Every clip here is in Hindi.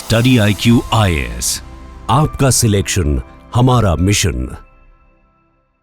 स्टडी IQ IAS, आपका सिलेक्शन हमारा मिशन।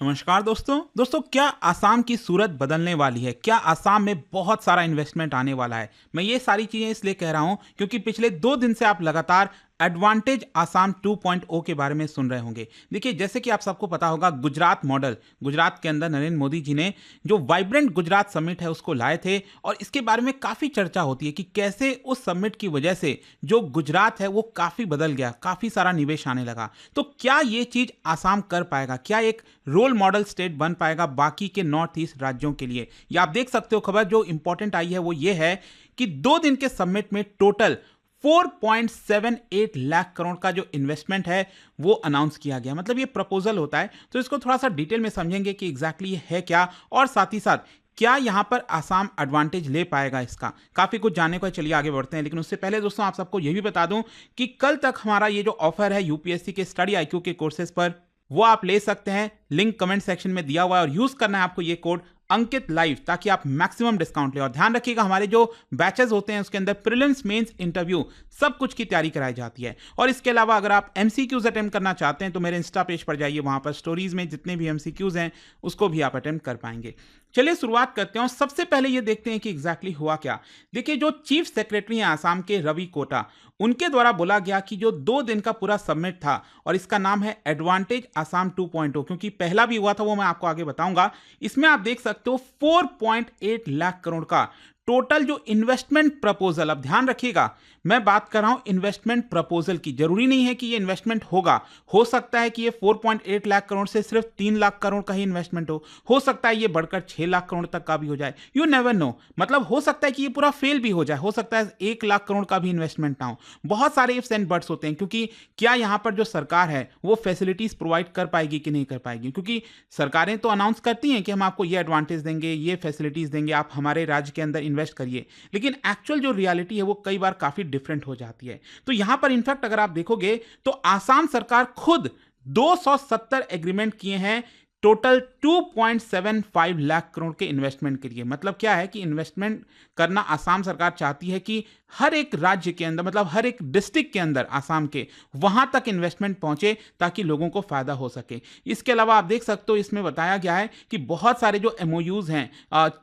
नमस्कार दोस्तों, क्या आसाम की सूरत बदलने वाली है? क्या आसाम में बहुत सारा इन्वेस्टमेंट आने वाला है? मैं ये सारी चीजें इसलिए कह रहा हूं क्योंकि पिछले 2 दिन से आप लगातार एडवांटेज आसाम 2.0 के बारे में सुन रहे होंगे। देखिए, जैसे कि आप सबको पता होगा, गुजरात मॉडल, गुजरात के अंदर नरेंद्र मोदी जी ने जो वाइब्रेंट गुजरात समिट है उसको लाए थे और इसके बारे में काफी चर्चा होती है कि कैसे उस समिट की वजह से जो गुजरात है वो काफी बदल गया, काफी सारा निवेश आने लगा। तो क्या ये चीज आसाम कर पाएगा? क्या एक रोल मॉडल स्टेट बन पाएगा बाकी के नॉर्थ ईस्ट राज्यों के लिए? या आप देख सकते हो, खबर जो इंपॉर्टेंट आई है वो ये है कि 2 दिन के समिट में टोटल 4.78 लाख करोड़ का जो इन्वेस्टमेंट है वो अनाउंस किया गया। मतलब ये प्रपोजल होता है, तो इसको थोड़ा सा डिटेल में समझेंगे कि एग्जैक्टली ये है क्या, और साथ ही साथ क्या यहां पर आसाम एडवांटेज ले पाएगा। इसका काफी कुछ जानने को है। चलिए आगे बढ़ते हैं, लेकिन उससे पहले दोस्तों आप सबको यह भी बता दूं कि कल तक हमारा ये जो ऑफर है यूपीएससी के स्टडी IQ के कोर्सेज पर, वो आप ले सकते हैं। लिंक कमेंट सेक्शन में दिया हुआ है और यूज करना है आपको ये कोड अंकित लाइव, ताकि आप मैक्सिमम डिस्काउंट ले। और ध्यान रखिएगा, हमारे जो बैचेस होते हैं उसके अंदर प्रीलिम्स, मेंस, इंटरव्यू सब कुछ की तैयारी कराई जाती है। और इसके अलावा अगर आप MCQs अटेम्प्ट करना चाहते हैं तो मेरे इंस्टा पेज पर जाइए, वहां पर स्टोरीज में जितने भी MCQs हैं उसको भी आप अटेम्प्ट कर पाएंगे। चलिए शुरुआत करते हैं। सबसे पहले ये देखते हैं कि एग्जैक्टली हुआ क्या। देखिए, जो चीफ सेक्रेटरी हैं आसाम के रवि कोटा, उनके द्वारा बोला गया कि जो 2 दिन का पूरा समिट था और इसका नाम है एडवांटेज आसाम 2.0, क्योंकि पहला भी हुआ था वो मैं आपको आगे बताऊंगा। इसमें आप देख सकते हो 4.8 लाख करोड़ का टोटल जो इन्वेस्टमेंट प्रपोजल। अब ध्यान रखिएगा, मैं बात कर रहा हूं इन्वेस्टमेंट प्रपोजल की। जरूरी नहीं है कि ये इन्वेस्टमेंट होगा, हो सकता है कि ये 4.8 लाख करोड़ से सिर्फ 3 लाख करोड़ का ही इन्वेस्टमेंट हो सकता है ये बढ़कर 6 लाख करोड़ तक का भी हो जाए। यू नेवर नो, मतलब हो सकता है कि ये पूरा फेल भी हो जाए, हो सकता है 1 लाख करोड़ का भी इन्वेस्टमेंट ना हो। बहुत सारे इफ्स एंड बट्स होते हैं, क्योंकि क्या यहां पर जो सरकार है वो फैसिलिटीज प्रोवाइड कर पाएगी कि नहीं कर पाएगी। क्योंकि सरकारें तो अनाउंस करती हैं कि हम आपको ये एडवांटेज देंगे, ये फैसिलिटीज देंगे, आप हमारे राज्य के अंदर इन्वेस्ट करिए, लेकिन एक्चुअल जो रियलिटी है वो कई बार काफी डिफरेंट हो जाती है। तो यहां पर इनफैक्ट अगर आप देखोगे तो आसाम सरकार खुद 270 एग्रीमेंट किए हैं टोटल 2.75 लाख करोड़ के इन्वेस्टमेंट के लिए। मतलब क्या है कि इन्वेस्टमेंट करना आसाम सरकार चाहती है कि हर एक राज्य के अंदर, मतलब हर एक डिस्ट्रिक्ट के अंदर आसाम के, वहां तक इन्वेस्टमेंट पहुंचे ताकि लोगों को फायदा हो सके। इसके अलावा आप देख सकते हो, इसमें बताया गया है कि बहुत सारे जो MOUs हैं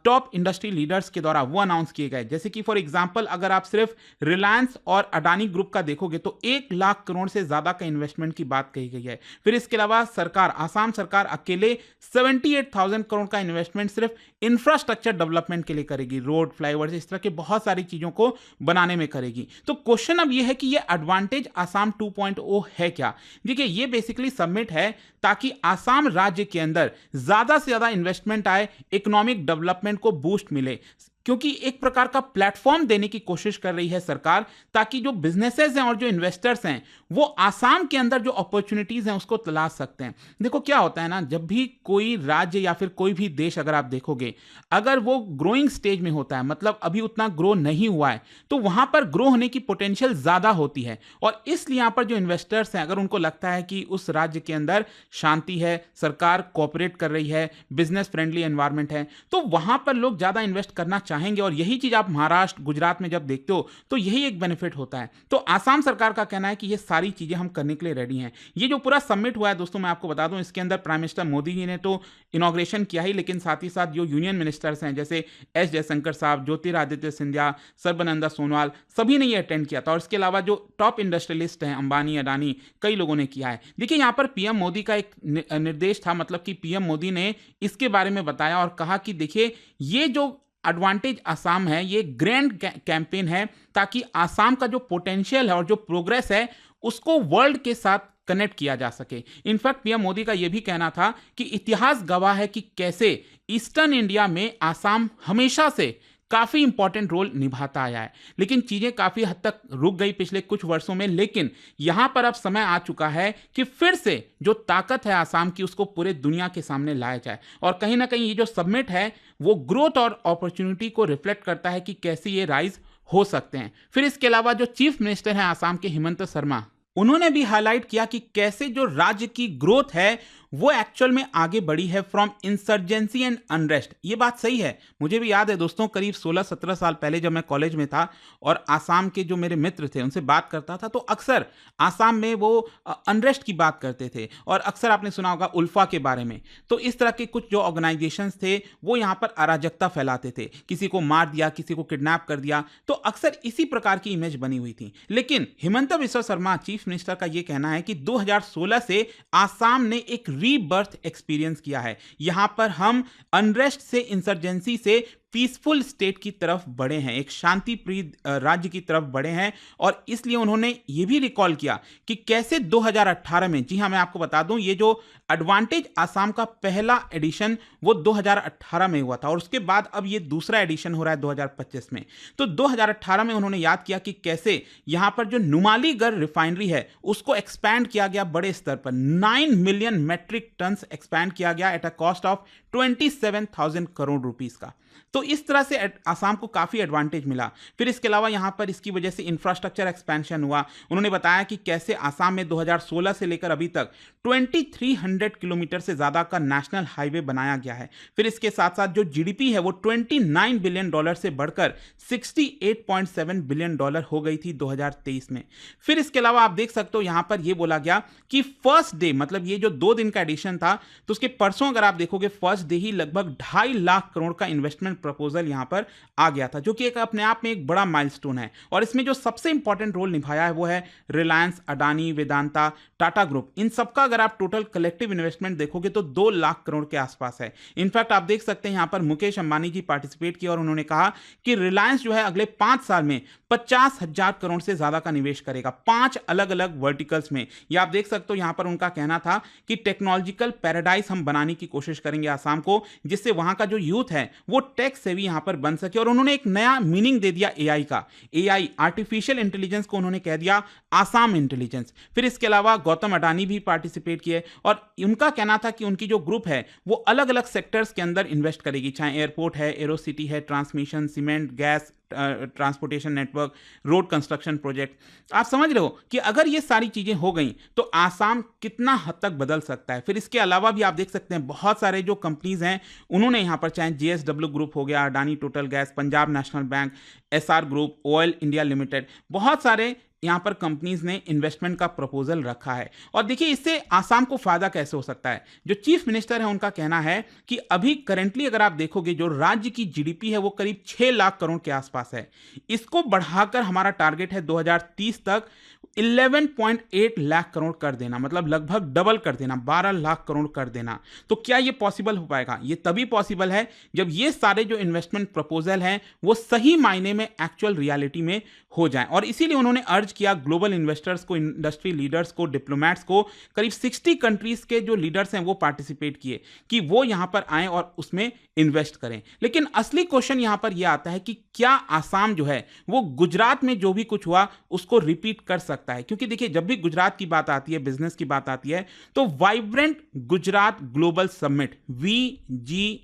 टॉप इंडस्ट्री लीडर्स के द्वारा वो अनाउंस किए गए। जैसे कि फॉर एग्जांपल अगर आप सिर्फ रिलायंस और अडानी ग्रुप का देखोगे तो 1 लाख करोड़ से ज्यादा का इन्वेस्टमेंट की बात कही गई है। फिर इसके अलावा सरकार, आसाम सरकार अकेले 78,000 करोड़ का इन्वेस्टमेंट सिर्फ इंफ्रास्ट्रक्चर डेवलपमेंट के लिए करेगी, रोड, फ्लाईओवर्स, इस तरह के बहुत सारी चीजों को बनाने में करेगी। तो क्वेश्चन अब यह है कि यह एडवांटेज आसाम 2.0 है क्या? देखिए, यह बेसिकली समिट है ताकि आसाम राज्य के अंदर ज्यादा से ज्यादा इन्वेस्टमेंट आए, इकोनॉमिक डेवलपमेंट को बूस्ट मिले, क्योंकि एक प्रकार का प्लेटफॉर्म देने की कोशिश कर रही है सरकार, ताकि जो बिजनेसेस हैं और जो इन्वेस्टर्स हैं वो आसाम के अंदर जो अपॉर्चुनिटीज हैं उसको तलाश सकते हैं। देखो क्या होता है ना, जब भी कोई राज्य या फिर कोई भी देश अगर आप देखोगे, अगर वो ग्रोइंग स्टेज में होता है, मतलब अभी उतना ग्रो नहीं हुआ है, तो वहां पर ग्रो होने की पोटेंशियल ज्यादा होती है। और इसलिए यहां पर जो इन्वेस्टर्स हैं, अगर उनको लगता है कि उस राज्य के अंदर शांति है, सरकार कोऑपरेट कर रही है, बिजनेस फ्रेंडली एनवायरमेंट है, तो वहां पर लोग ज्यादा इन्वेस्ट करना चाहेंगे। और यही चीज आप महाराष्ट्र, गुजरात में जब देखते हो तो यही एक बेनिफिट होता है। तो आसाम सरकार का कहना है कि ये सारी चीजें हम करने के लिए रेडी हैं। ये जो पूरा समिट हुआ है दोस्तों, मैं आपको बता दूं, इसके अंदर प्राइम मिनिस्टर मोदी जी ने तो इनॉग्रेशन किया ही, लेकिन साथ ही साथ जो यूनियन मिनिस्टर्स हैं जैसे S जयशंकर साहब, ज्योतिरादित्य सिंधिया, सर्बानंद सोनोवाल, सभी ने ये अटेंड किया था। और इसके अलावा जो टॉप इंडस्ट्रियलिस्ट हैं, अंबानी, अडानी, कई लोगों ने किया है। देखिए, यहां पर PM मोदी का एक निर्देश था, मतलब कि PM मोदी ने इसके बारे में बताया और कहा कि देखिए, ये जो एडवांटेज आसाम है ये ग्रैंड कैंपेन है, ताकि आसाम का जो पोटेंशियल है और जो प्रोग्रेस है उसको वर्ल्ड के साथ कनेक्ट किया जा सके। इनफैक्ट PM मोदी का यह भी कहना था कि इतिहास गवाह है कि कैसे ईस्टर्न इंडिया में आसाम हमेशा से काफी इंपॉर्टेंट रोल निभाता आया है, लेकिन चीजें काफी हद तक रुक गई पिछले कुछ वर्षों में। लेकिन यहां पर अब समय आ चुका है कि फिर से जो ताकत है आसाम की उसको पूरे दुनिया के सामने लाया जाए। और कहीं ना कहीं ये जो समिट है वो ग्रोथ और अपॉर्चुनिटी को रिफ्लेक्ट करता है कि कैसे ये राइज हो सकते हैं। फिर इसके अलावा जो चीफ मिनिस्टर हैं आसाम के, हेमंत शर्मा, उन्होंने भी हाईलाइट किया कि कैसे जो राज्य की ग्रोथ है वो एक्चुअल में आगे बढ़ी है फ्रॉम इंसर्जेंसी एंड अनरेस्ट। ये बात सही है, मुझे भी याद है दोस्तों, करीब 16-17 साल पहले जब मैं कॉलेज में था और आसाम के जो मेरे मित्र थे उनसे बात करता था, तो अक्सर आसाम में वो अनरेस्ट की बात करते थे और अक्सर आपने सुना होगा उल्फा के बारे में। तो इस तरह के कुछ जो ऑर्गेनाइजेशंस थे वो यहाँ पर अराजकता फैलाते थे, किसी को मार दिया, किसी को किडनैप कर दिया, तो अक्सर इसी प्रकार की इमेज बनी हुई थी। लेकिन हिमंता बिस्वा शर्मा चीफ मिनिस्टर का ये कहना है कि 2016 से आसाम ने एक रीबर्थ एक्सपीरियंस किया है। यहां पर हम अनरेस्ट से, इंसर्जेंसी से पीसफुल स्टेट की तरफ बढ़े हैं, एक शांति प्रिय राज्य की तरफ बढ़े हैं। और इसलिए उन्होंने ये भी रिकॉल किया कि कैसे 2018 में, जी हाँ मैं आपको बता दूं, ये जो एडवांटेज आसाम का पहला एडिशन वो 2018 में हुआ था और उसके बाद अब ये दूसरा एडिशन हो रहा है 2025 में। तो 2018 में उन्होंने याद किया कि कैसे यहां पर जो नुमालीगढ़ रिफाइनरी है उसको एक्सपैंड किया गया बड़े स्तर पर, 9 मिलियन मेट्रिक टन एक्सपैंड किया गया at a cost of 27,000 crore rupees का। तो इस तरह से आसाम को काफ़ी एडवांटेज मिला। फिर इसके अलावा यहाँ पर इसकी वजह से इंफ्रास्ट्रक्चर एक्सपेंशन हुआ। उन्होंने बताया कि कैसे आसाम में 2016 से लेकर अभी तक 2300 किलोमीटर से ज़्यादा का नेशनल हाईवे बनाया गया है। फिर इसके साथ साथ जो जीडीपी है वो 29 बिलियन डॉलर से बढ़कर 68.7 बिलियन डॉलर हो गई थी 2023 में। फिर इसके अलावा आप देख सकते हो यहाँ पर ये बोला गया कि फर्स्ट डे, मतलब ये जो 2 दिन का एडिशन था, तो उसके परसों अगर आप देखोगे फर्स्ट डे ही लगभग 2.5 लाख करोड़ का इन्वेस्टमेंट प्रपोजल यहां पर आ गया था, जो कि एक अपने आप में एक बड़ा माइलस्टोन है। और इसमें जो सबसे इंपॉर्टेंट रोल निभाया है वो है रिलायंस, अडानी, वेदांता, टाटा ग्रुप। इन सबका अगर आप टोटल कलेक्टिव इन्वेस्टमेंट देखोगे तो 2 लाख करोड़ के आसपास है। इनफैक्ट आप देख सकते हैं यहां पर मुकेश अंबानी जी पार्टिसिपेट किया और उन्होंने कहा कि रिलायंस जो है अगले 5 साल में 50,000 करोड़ से ज्यादा का निवेश करेगा 5 अलग अलग वर्टिकल्स में। यह आप देख सकते हो यहां पर उनका कहना था कि टेक्नोलॉजिकल पैराडाइज हम बनाने की कोशिश करेंगे आसाम को, जिससे वहां का जो यूथ है वो टेक से भी यहां पर बन सके। और उन्होंने एक नया मीनिंग दे दिया एआई का, एआई आर्टिफिशियल इंटेलिजेंस को उन्होंने कह दिया आसाम इंटेलिजेंस। फिर इसके अलावा गौतम अडानी भी पार्टिसिपेट किए और उनका कहना था कि उनकी जो ग्रुप है वो अलग अलग सेक्टर्स के अंदर इन्वेस्ट करेगी, चाहे एयरपोर्ट है, एरोसिटी है, transmission, cement, gas, transportation network, road construction project. आप समझ रहे हो कि अगर ये सारी चीजें हो गई तो आसाम कितना हद तक बदल सकता है। फिर इसके अलावा भी आप देख सकते हैं बहुत सारे जो कंपनीज हैं उन्होंने यहां पर, चाहे जेएसडब्ल्यू ग्रुप हो गया, Adani total gas, Punjab national bank, SR group, oil India limited, बहुत सारे यहां पर कंपनीज ने इन्वेस्टमेंट का प्रपोजल रखा है। और देखिए इससे आसाम को फायदा कैसे हो सकता है। जो चीफ मिनिस्टर है उनका कहना है कि अभी करंटली अगर आप देखोगे जो राज्य की जीडीपी है वो करीब 6 लाख करोड़ के आसपास है। इसको बढ़ाकर हमारा टारगेट है 2030 तक 11.8 लाख करोड़ कर देना, मतलब लगभग डबल कर देना, 12 लाख करोड़ कर देना। तो क्या ये पॉसिबल हो पाएगा? ये तभी पॉसिबल है जब ये सारे जो इन्वेस्टमेंट प्रपोजल हैं वो सही मायने में एक्चुअल रियलिटी में हो जाएं। और इसीलिए उन्होंने अर्ज किया ग्लोबल इन्वेस्टर्स को, इंडस्ट्री लीडर्स को, डिप्लोमैट्स को, करीब 60 कंट्रीज के जो लीडर्स हैं वो पार्टिसिपेट किए कि वो यहां पर आएं और उसमें इन्वेस्ट करें। लेकिन असली क्वेश्चन यहां पर यह आता है कि क्या आसाम जो है वो गुजरात में जो भी कुछ हुआ उसको रिपीट कर सकता है? क्योंकि देखिए जब भी गुजरात की बात आती है, बिजनेस की बात आती है, तो vibrant Gujarat global summit VGGS,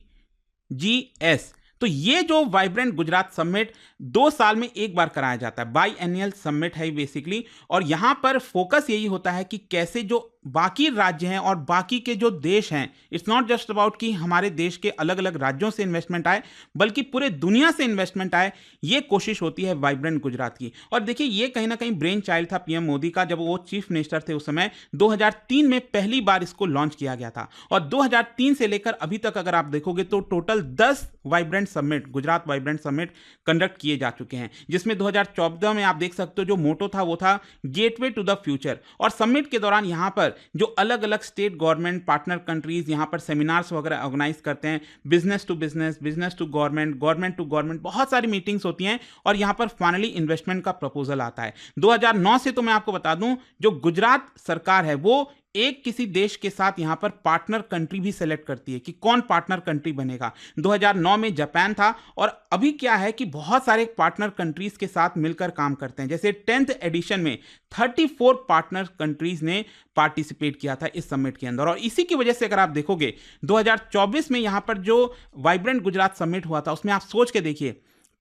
तो ये जो वाइब्रेंट गुजरात समिट 2 साल में एक बार कराया जाता है, बाई एनुअल समिट है बेसिकली। और यहां पर फोकस यही होता है कि कैसे जो बाकी राज्य हैं और बाकी के जो देश हैं, इट्स नॉट जस्ट अबाउट कि हमारे देश के अलग अलग राज्यों से इन्वेस्टमेंट आए, बल्कि पूरे दुनिया से इन्वेस्टमेंट आए, ये कोशिश होती है वाइब्रेंट गुजरात की। और देखिए ये कहीं ना कहीं ब्रेन चाइल्ड था पीएम मोदी का, जब वो चीफ मिनिस्टर थे उस समय 2003 में पहली बार इसको लॉन्च किया गया था। और 2003 से लेकर अभी तक अगर आप देखोगे तो total 10 vibrant summit, Gujarat vibrant summit conduct किए जा चुके हैं, जिसमें 2014 में आप देख सकते हो जो मोटो था वो था गेटवे टू द फ्यूचर। और समिट के दौरान यहां पर जो अलग अलग स्टेट गवर्नमेंट, पार्टनर कंट्रीज यहां पर सेमिनार्स वगैरह ऑर्गेनाइज करते हैं, business to business, business to government, government to government, बहुत सारी मीटिंग्स होती हैं और यहां पर फाइनली इन्वेस्टमेंट का प्रपोजल आता है। 2009 से तो मैं आपको बता दूं जो गुजरात सरकार है वो एक किसी देश के साथ यहां पर पार्टनर कंट्री भी सेलेक्ट करती है कि कौन पार्टनर कंट्री बनेगा। 2009 में जापान था और अभी क्या है कि बहुत सारे पार्टनर कंट्रीज के साथ मिलकर काम करते हैं। जैसे 10th एडिशन में 34 पार्टनर कंट्रीज ने पार्टिसिपेट किया था इस समिट के अंदर। और इसी की वजह से अगर आप देखोगे 2024 में यहां पर जो वाइब्रेंट गुजरात समिट हुआ था उसमें आप सोच के देखिए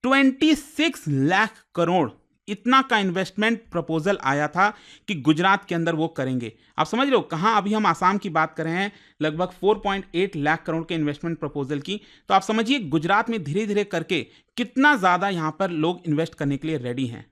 26 लाख करोड़ इतना का इन्वेस्टमेंट प्रपोजल आया था कि गुजरात के अंदर वो करेंगे। आप समझ रहे हो कहाँ अभी हम आसाम की बात कर रहे हैं, लगभग 4.8 लाख करोड़ के इन्वेस्टमेंट प्रपोजल की। तो आप समझिए गुजरात में धीरे धीरे करके कितना ज़्यादा यहाँ पर लोग इन्वेस्ट करने के लिए रेडी हैं।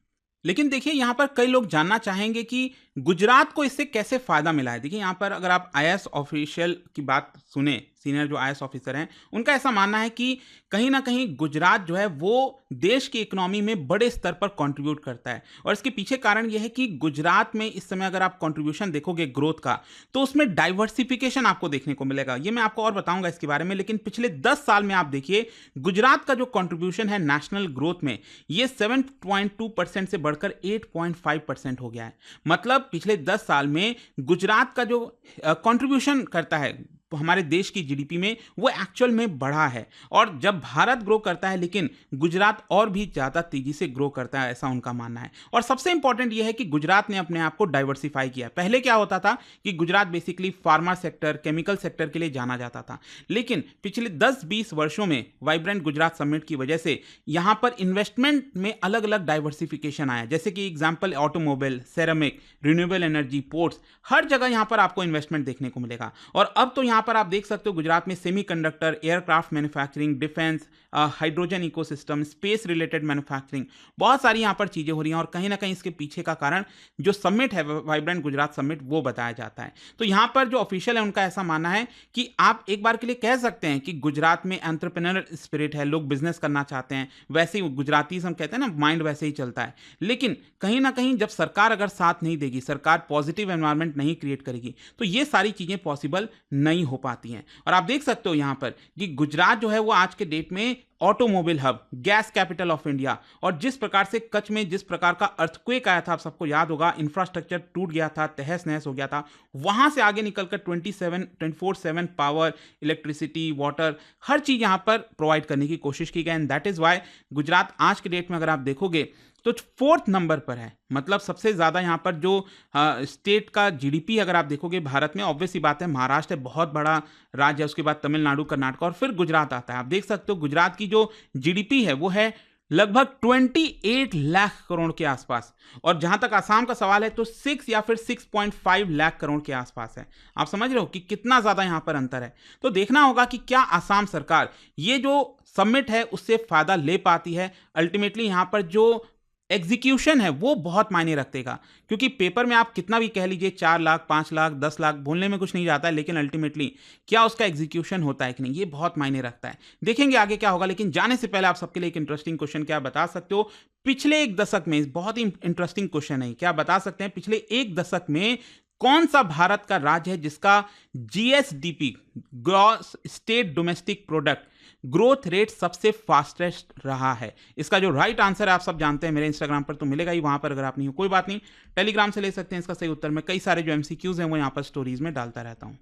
लेकिन देखिए यहाँ पर कई लोग जानना चाहेंगे कि गुजरात को इससे कैसे फायदा मिला है। देखिए यहाँ पर अगर आप आईएएस ऑफिशियल की बात सुने, सीनियर जो आईएएस ऑफिसर हैं, उनका ऐसा मानना है कि कहीं ना कहीं गुजरात जो है वो देश की इकोनॉमी में बड़े स्तर पर कंट्रीब्यूट करता है। और इसके पीछे कारण यह है कि गुजरात में इस समय अगर आप कंट्रीब्यूशन देखोगे ग्रोथ का, तो उसमें डाइवर्सिफिकेशन आपको देखने को मिलेगा। ये मैं आपको और बताऊंगा इसके बारे में, लेकिन पिछले 10 साल में आप देखिए गुजरात का जो कंट्रीब्यूशन है नेशनल ग्रोथ में, ये 7.2% से बढ़कर 8.5% हो गया है। मतलब पिछले 10 साल में गुजरात का जो कंट्रीब्यूशन करता है हमारे देश की जीडीपी में, वो एक्चुअल में बढ़ा है। और जब भारत ग्रो करता है, लेकिन गुजरात और भी ज़्यादा तेजी से ग्रो करता है, ऐसा उनका मानना है। और सबसे इंपॉर्टेंट ये है कि गुजरात ने अपने आप को डाइवर्सिफाई किया। पहले क्या होता था कि Gujarat basically pharma sector, chemical sector के लिए जाना जाता था, लेकिन पिछले 10-20 वर्षों में वाइब्रेंट गुजरात समिट की वजह से यहाँ पर इन्वेस्टमेंट में अलग अलग डाइवर्सिफिकेशन आया। जैसे कि example automobile, ceramic, renewable energy, ports, हर जगह यहाँ पर आपको इन्वेस्टमेंट देखने को मिलेगा। और अब तो यहाँ पर आप देख सकते हो गुजरात में semiconductor, aircraft manufacturing, defence, hydrogen ecosystem, space related manufacturing, बहुत सारी यहाँ पर चीजें हो रही हैं। और कहीं ना कहीं इसके पीछे का कारण जो समिट है, वाइब्रेंट गुजरात समिट, वो बताया जाता है। तो यहाँ पर जो ऑफिशियल है उनका ऐसा मानना है कि आप एक बार के लिए कह सकते हैं कि गुजरात में एंटरप्रेन्योर स्पिरिट है, लोग बिजनेस करना चाहते हैं, वैसे ही गुजराती हम कहते हैं ना, माइंड वैसे ही चलता है। लेकिन कहीं ना कहीं जब सरकार अगर साथ नहीं देगी, सरकार पॉजिटिव एनवायरनमेंट नहीं क्रिएट करेगी, तो ये सारी चीजें पॉसिबल नहीं हो पाती हैं। और आप देख सकते हो यहाँ पर कि गुजरात जो है वो आज के डेट में automobile hub, gas capital of India, और जिस प्रकार से कच्छ में जिस प्रकार का अर्थक्वेक आया था, आप सबको याद होगा, इंफ्रास्ट्रक्चर टूट गया था, तहस नहस हो गया था, वहां से आगे निकलकर 24/7 पावर, इलेक्ट्रिसिटी, वाटर, हर चीज यहां पर प्रोवाइड करने की कोशिश की गई। And that is why Gujarat आज के डेट में अगर आप देखोगे तो 4th नंबर पर है। मतलब सबसे ज़्यादा यहाँ पर जो स्टेट का जीडीपी अगर आप देखोगे भारत में, ऑब्वियस सी बात है महाराष्ट्र बहुत बड़ा राज्य है, उसके बाद तमिलनाडु, कर्नाटक और फिर गुजरात आता है। आप देख सकते हो गुजरात की जो जीडीपी है वो है लगभग 28 लाख करोड़ के आसपास। और जहां तक आसाम का सवाल है तो 6 या फिर 6.5 लाख करोड़ के आसपास है। आप समझ रहे हो कि कितना ज़्यादा यहाँ पर अंतर है। तो देखना होगा कि क्या आसाम सरकार ये जो समिट है उससे फायदा ले पाती है। अल्टीमेटली यहाँ पर जो एग्जीक्यूशन है वो बहुत मायने रखेगा, क्योंकि पेपर में आप कितना भी कह लीजिए 4 लाख, 5 लाख, 10 लाख, बोलने में कुछ नहीं जाता है, लेकिन अल्टीमेटली क्या उसका एग्जीक्यूशन होता है कि नहीं, ये बहुत मायने रखता है। देखेंगे आगे क्या होगा। लेकिन जाने से पहले आप सबके लिए एक इंटरेस्टिंग क्वेश्चन, क्या बता सकते हो पिछले एक दशक में, बहुत ही इंटरेस्टिंग क्वेश्चन है, क्या बता सकते हैं पिछले एक दशक में कौन सा भारत का राज्य है जिसका GSDP, gross state domestic product, growth rate सबसे फास्टेस्ट रहा है? इसका जो राइट आंसर है आप सब जानते हैं, मेरे इंस्टाग्राम पर तो मिलेगा ही, वहां पर अगर आप नहीं हो कोई बात नहीं, टेलीग्राम से ले सकते हैं इसका सही उत्तर। मैं कई सारे जो एमसीक्यूज हैं वो यहाँ पर स्टोरीज में डालता रहता हूँ।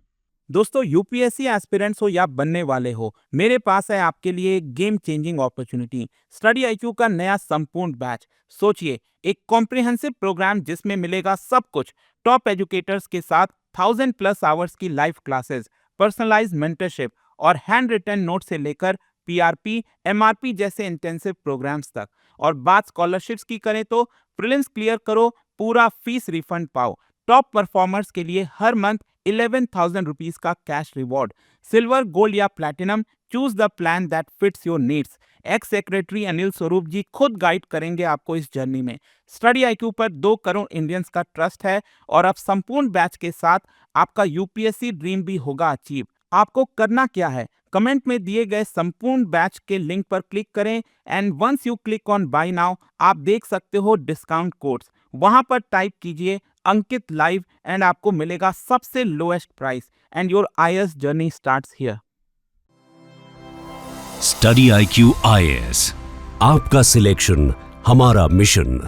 दोस्तों, यूपीएससी एस्पिरेंट्स हो या बनने वाले हो, मेरे पास है आपके लिए game changing opportunity, study IQ का नया संपूर्ण बैच। सोचिए, एक कॉम्प्रिहेंसिव प्रोग्राम जिसमें मिलेगा सब कुछ, टॉप एजुकेटर्स के साथ 1000+ आवर्स की लाइव क्लासेस, पर्सनलाइज्ड मेंटरशिप और हैंड रिटन नोट से लेकर पीआरपी, एमआरपी जैसे इंटेंसिव प्रोग्राम्स तक। और बात स्कॉलरशिप्स की करें तो प्रीलिम्स क्लियर करो, पूरा फीस रिफंड पाओ। टॉप परफॉर्मर्स के लिए हर मंथ 11,000 रुपीज का कैश रिवॉर्ड। सिल्वर, गोल्ड या platinum, choose the plan that fits your needs. X secretary Anil Swarup जी खुद गाइड करेंगे आपको इस जर्नी में। स्टडी आईक्यू पर 2 करोड़ इंडियंस का ट्रस्ट है और अब संपूर्ण बैच के साथ आपका यूपीएससी ड्रीम भी होगा अचीव। आपको करना क्या है, कमेंट में दिए गए संपूर्ण बैच के लिंक पर क्लिक करें and once you click on buy now, आप देख सकते हो डिस्काउंट कोड्स, वहां पर टाइप कीजिए अंकित लाइव एंड आपको मिलेगा सबसे lowest price and your IAS journey starts here. Study IQ IAS, आपका सिलेक्शन हमारा मिशन।